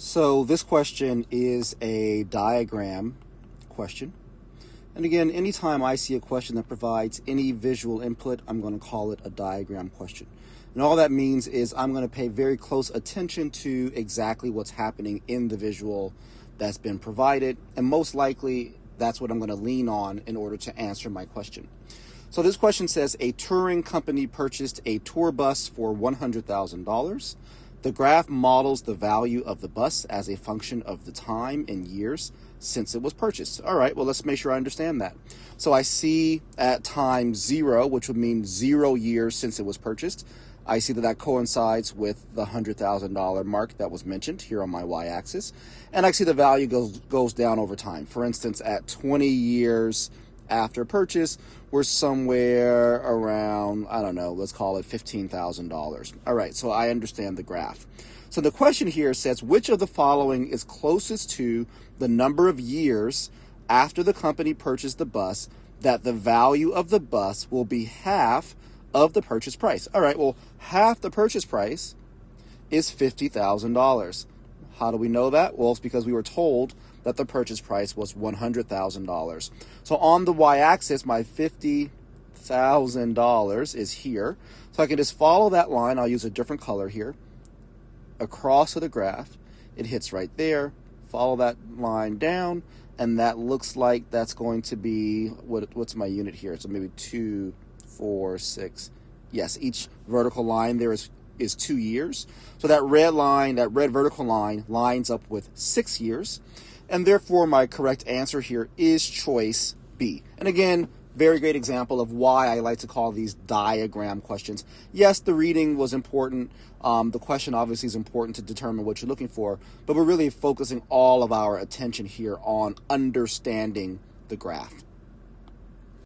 So this question is a diagram question. And again, anytime I see a question that provides any visual input, I'm going to call it a diagram question. And all that means is I'm going to pay very close attention to exactly what's happening in the visual that's been provided. And most likely, that's what I'm going to lean on in order to answer my question. So this question says, a touring company purchased a tour bus for $100,000. The graph models the value of the bus as a function of the time in years since it was purchased. All right, well, let's make sure I understand that. So I see at time 0, which would mean 0 years since it was purchased. I see that that coincides with the $100,000 mark that was mentioned here on my y-axis. And I see the value goes down over time. For instance, at 20 years after purchase, we're somewhere around, I don't know, let's call it $15,000. All right, so I understand the graph. So the question here says, which of the following is closest to the number of years after the company purchased the bus that the value of the bus will be half of the purchase price? All right, well, half the purchase price is $50,000. How do we know that? Well, it's because we were told that the purchase price was $100,000. So on the y-axis, my $50,000 is here. So I can just follow that line. I'll use a different color here. Across to the graph, it hits right there. Follow that line down, and that looks like that's going to be, what's my unit here? So maybe 2, 4, 6. Yes, each vertical line there is 2 years. So that red line, that red vertical line, lines up with 6 years. And therefore, my correct answer here is choice B. And again, very great example of why I like to call these diagram questions. Yes, the reading was important. The question obviously is important to determine what you're looking for, but we're really focusing all of our attention here on understanding the graph.